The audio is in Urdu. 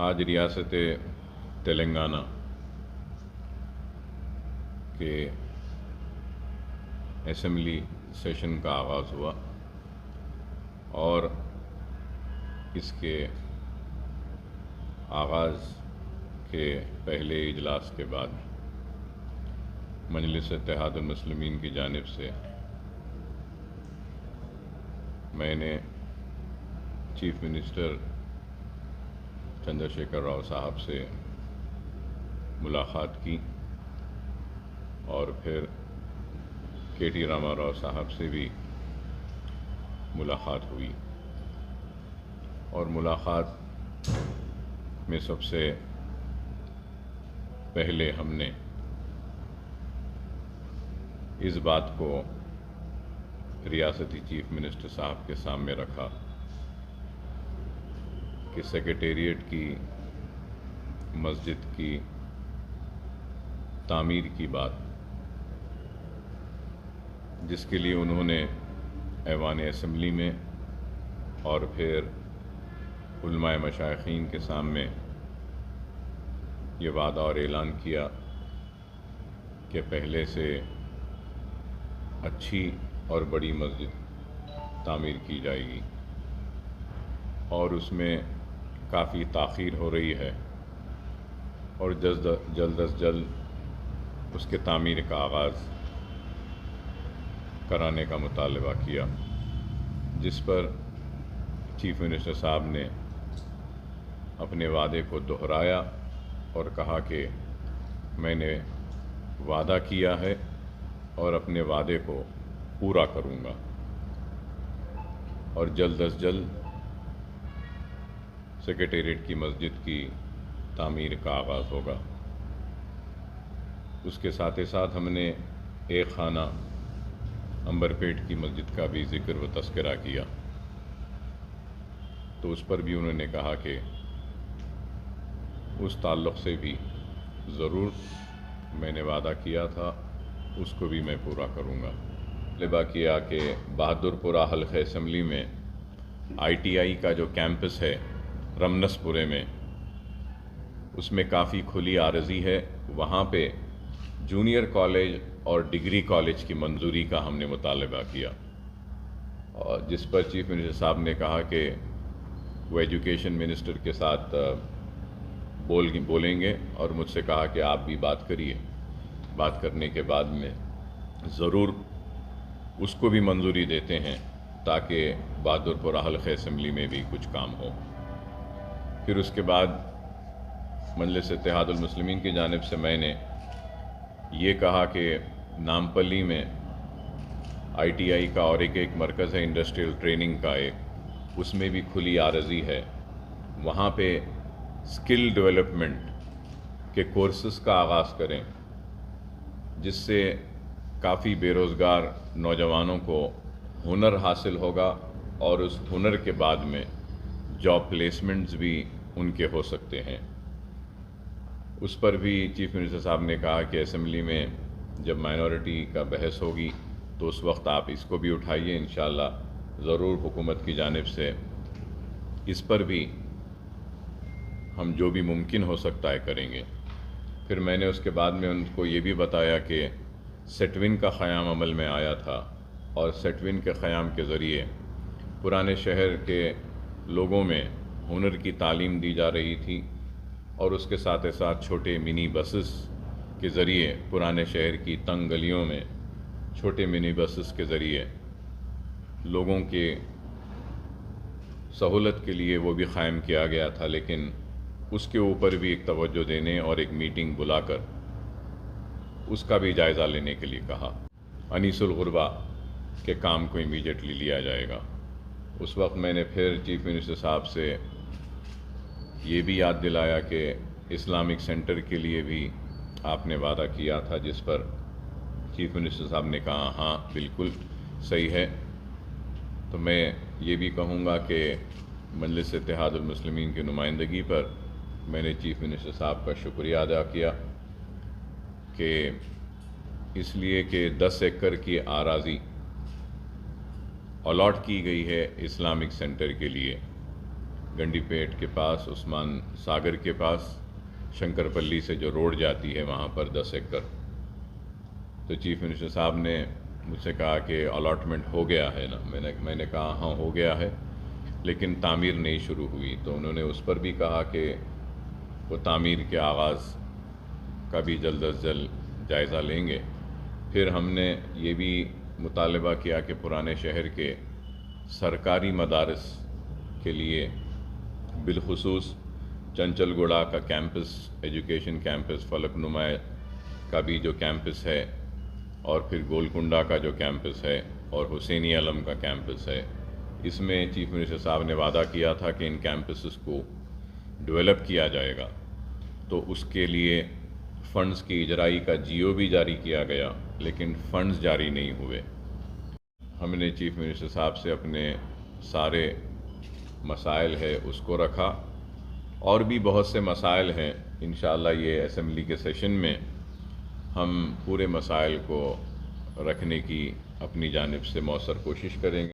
آج ریاست تلنگانہ کے اسمبلی سیشن کا آغاز ہوا اور اس کے آغاز کے پہلے اجلاس کے بعد مجلس اتحاد المسلمین کی جانب سے میں نے چیف منسٹر چندر شیکھر راؤ صاحب سے ملاقات کی اور پھر کے ٹی راما راؤ صاحب سے بھی ملاقات ہوئی اور ملاقات میں سب سے پہلے ہم نے اس بات کو ریاستی چیف منسٹر صاحب کے سامنے رکھا کہ سیکریٹریٹ کی مسجد کی تعمیر کی بات جس کے لیے انہوں نے ایوان اسمبلی میں اور پھر علماء مشائخین کے سامنے یہ وعدہ اور اعلان کیا کہ پہلے سے اچھی اور بڑی مسجد تعمیر کی جائے گی اور اس میں کافی تاخیر ہو رہی ہے اور جلد از جلد اس کے تعمیر کا آغاز کرانے کا مطالبہ کیا، جس پر چیف منسٹر صاحب نے اپنے وعدے کو دہرایا اور کہا کہ میں نے وعدہ کیا ہے اور اپنے وعدے کو پورا کروں گا اور جلد از جلد سیکریٹریٹ کی مسجد کی تعمیر کا آغاز ہوگا۔ اس کے ساتھ ساتھ ہم نے ایک خانہ امبرپیٹ کی مسجد کا بھی ذکر و تذکرہ کیا، تو اس پر بھی انہوں نے کہا کہ اس تعلق سے بھی ضرور میں نے وعدہ کیا تھا، اس کو بھی میں پورا کروں گا۔ مطالبہ کیا کہ بہادر پورہ حلقہ اسمبلی میں آئی ٹی آئی کا جو کیمپس ہے رمنس پورے میں، اس میں کافی کھلی عارضی ہے، وہاں پہ جونیئر کالج اور ڈگری کالج کی منظوری کا ہم نے مطالبہ کیا، اور جس پر چیف منسٹر صاحب نے کہا کہ وہ ایجوکیشن منسٹر کے ساتھ بولیں گے اور مجھ سے کہا کہ آپ بھی بات کریے، بات کرنے کے بعد میں ضرور اس کو بھی منظوری دیتے ہیں تاکہ بہادر پورہ حلقہ اسمبلی میں بھی کچھ کام ہو۔ پھر اس کے بعد مجلس اتحاد المسلمین کی جانب سے میں نے یہ کہا کہ نامپلی میں آئی ٹی آئی کا اور ایک مرکز ہے انڈسٹریل ٹریننگ کا اس میں بھی کھلی عارضی ہے، وہاں پہ اسکل ڈیولپمنٹ کے کورسز کا آغاز کریں، جس سے کافی بے روزگار نوجوانوں کو ہنر حاصل ہوگا اور اس ہنر کے بعد میں جاب پلیسمنٹس بھی ان کے ہو سکتے ہیں۔ اس پر بھی چیف منسٹر صاحب نے کہا کہ اسمبلی میں جب مائنورٹی کا بحث ہوگی تو اس وقت آپ اس کو بھی اٹھائیے، انشاءاللہ ضرور حکومت کی جانب سے اس پر بھی ہم جو بھی ممکن ہو سکتا ہے کریں گے۔ پھر میں نے اس کے بعد میں ان کو یہ بھی بتایا کہ سیٹون کا قیام عمل میں آیا تھا اور سیٹون کے قیام کے ذریعے پرانے شہر کے لوگوں میں ہنر کی تعلیم دی جا رہی تھی اور اس کے ساتھ ساتھ چھوٹے منی بسز کے ذریعے پرانے شہر کی تنگ گلیوں میں چھوٹے منی بسز کے ذریعے لوگوں کے سہولت کے لیے وہ بھی قائم کیا گیا تھا، لیکن اس کے اوپر بھی ایک توجہ دینے اور ایک میٹنگ بلا کر اس کا بھی جائزہ لینے کے لیے کہا۔ انیس الغربا کے کام کو امیڈیٹلی لیا جائے گا۔ اس وقت میں نے پھر چیف منسٹر صاحب سے یہ بھی یاد دلایا کہ اسلامک سینٹر کے لیے بھی آپ نے وعدہ کیا تھا، جس پر چیف منسٹر صاحب نے کہا ہاں بالکل صحیح ہے۔ تو میں یہ بھی کہوں گا کہ مجلس اتحاد المسلمین کی نمائندگی پر میں نے چیف منسٹر صاحب کا شکریہ ادا کیا کہ اس لیے کہ 10 ایکڑ کی اراضی الاٹ کی گئی ہے اسلامک سینٹر کے لیے، گنڈی پیٹ کے پاس، عثمان ساگر کے پاس، شنکر پلی سے جو روڈ جاتی ہے وہاں پر 10 ایکڑ۔ تو چیف منسٹر صاحب نے مجھ سے کہا کہ الاٹمنٹ ہو گیا ہے نا، میں نے کہا ہاں ہو گیا ہے، لیکن تعمیر نہیں شروع ہوئی۔ تو انہوں نے اس پر بھی کہا کہ وہ تعمیر کے آغاز کا بھی جلد از جلد جائزہ لیں گے۔ پھر ہم نے یہ بھی مطالبہ کیا کہ پرانے شہر کے سرکاری مدارس کے لیے، بالخصوص چنچل گوڑا کا کیمپس، ایجوکیشن کیمپس، فلک نما کا بھی جو کیمپس ہے، اور پھر گولکنڈہ کا جو کیمپس ہے، اور حسینی علم کا کیمپس ہے، اس میں چیف منسٹر صاحب نے وعدہ کیا تھا کہ ان کیمپسز کو ڈیولپ کیا جائے گا۔ تو اس کے لیے فنڈز کی اجرائی کا جیو بھی جاری کیا گیا، لیکن فنڈز جاری نہیں ہوئے۔ ہم نے چیف منسٹر صاحب سے اپنے سارے مسائل ہے اس کو رکھا، اور بھی بہت سے مسائل ہیں۔ انشاءاللہ یہ اسمبلی کے سیشن میں ہم پورے مسائل کو رکھنے کی اپنی جانب سے مؤثر کوشش کریں گے۔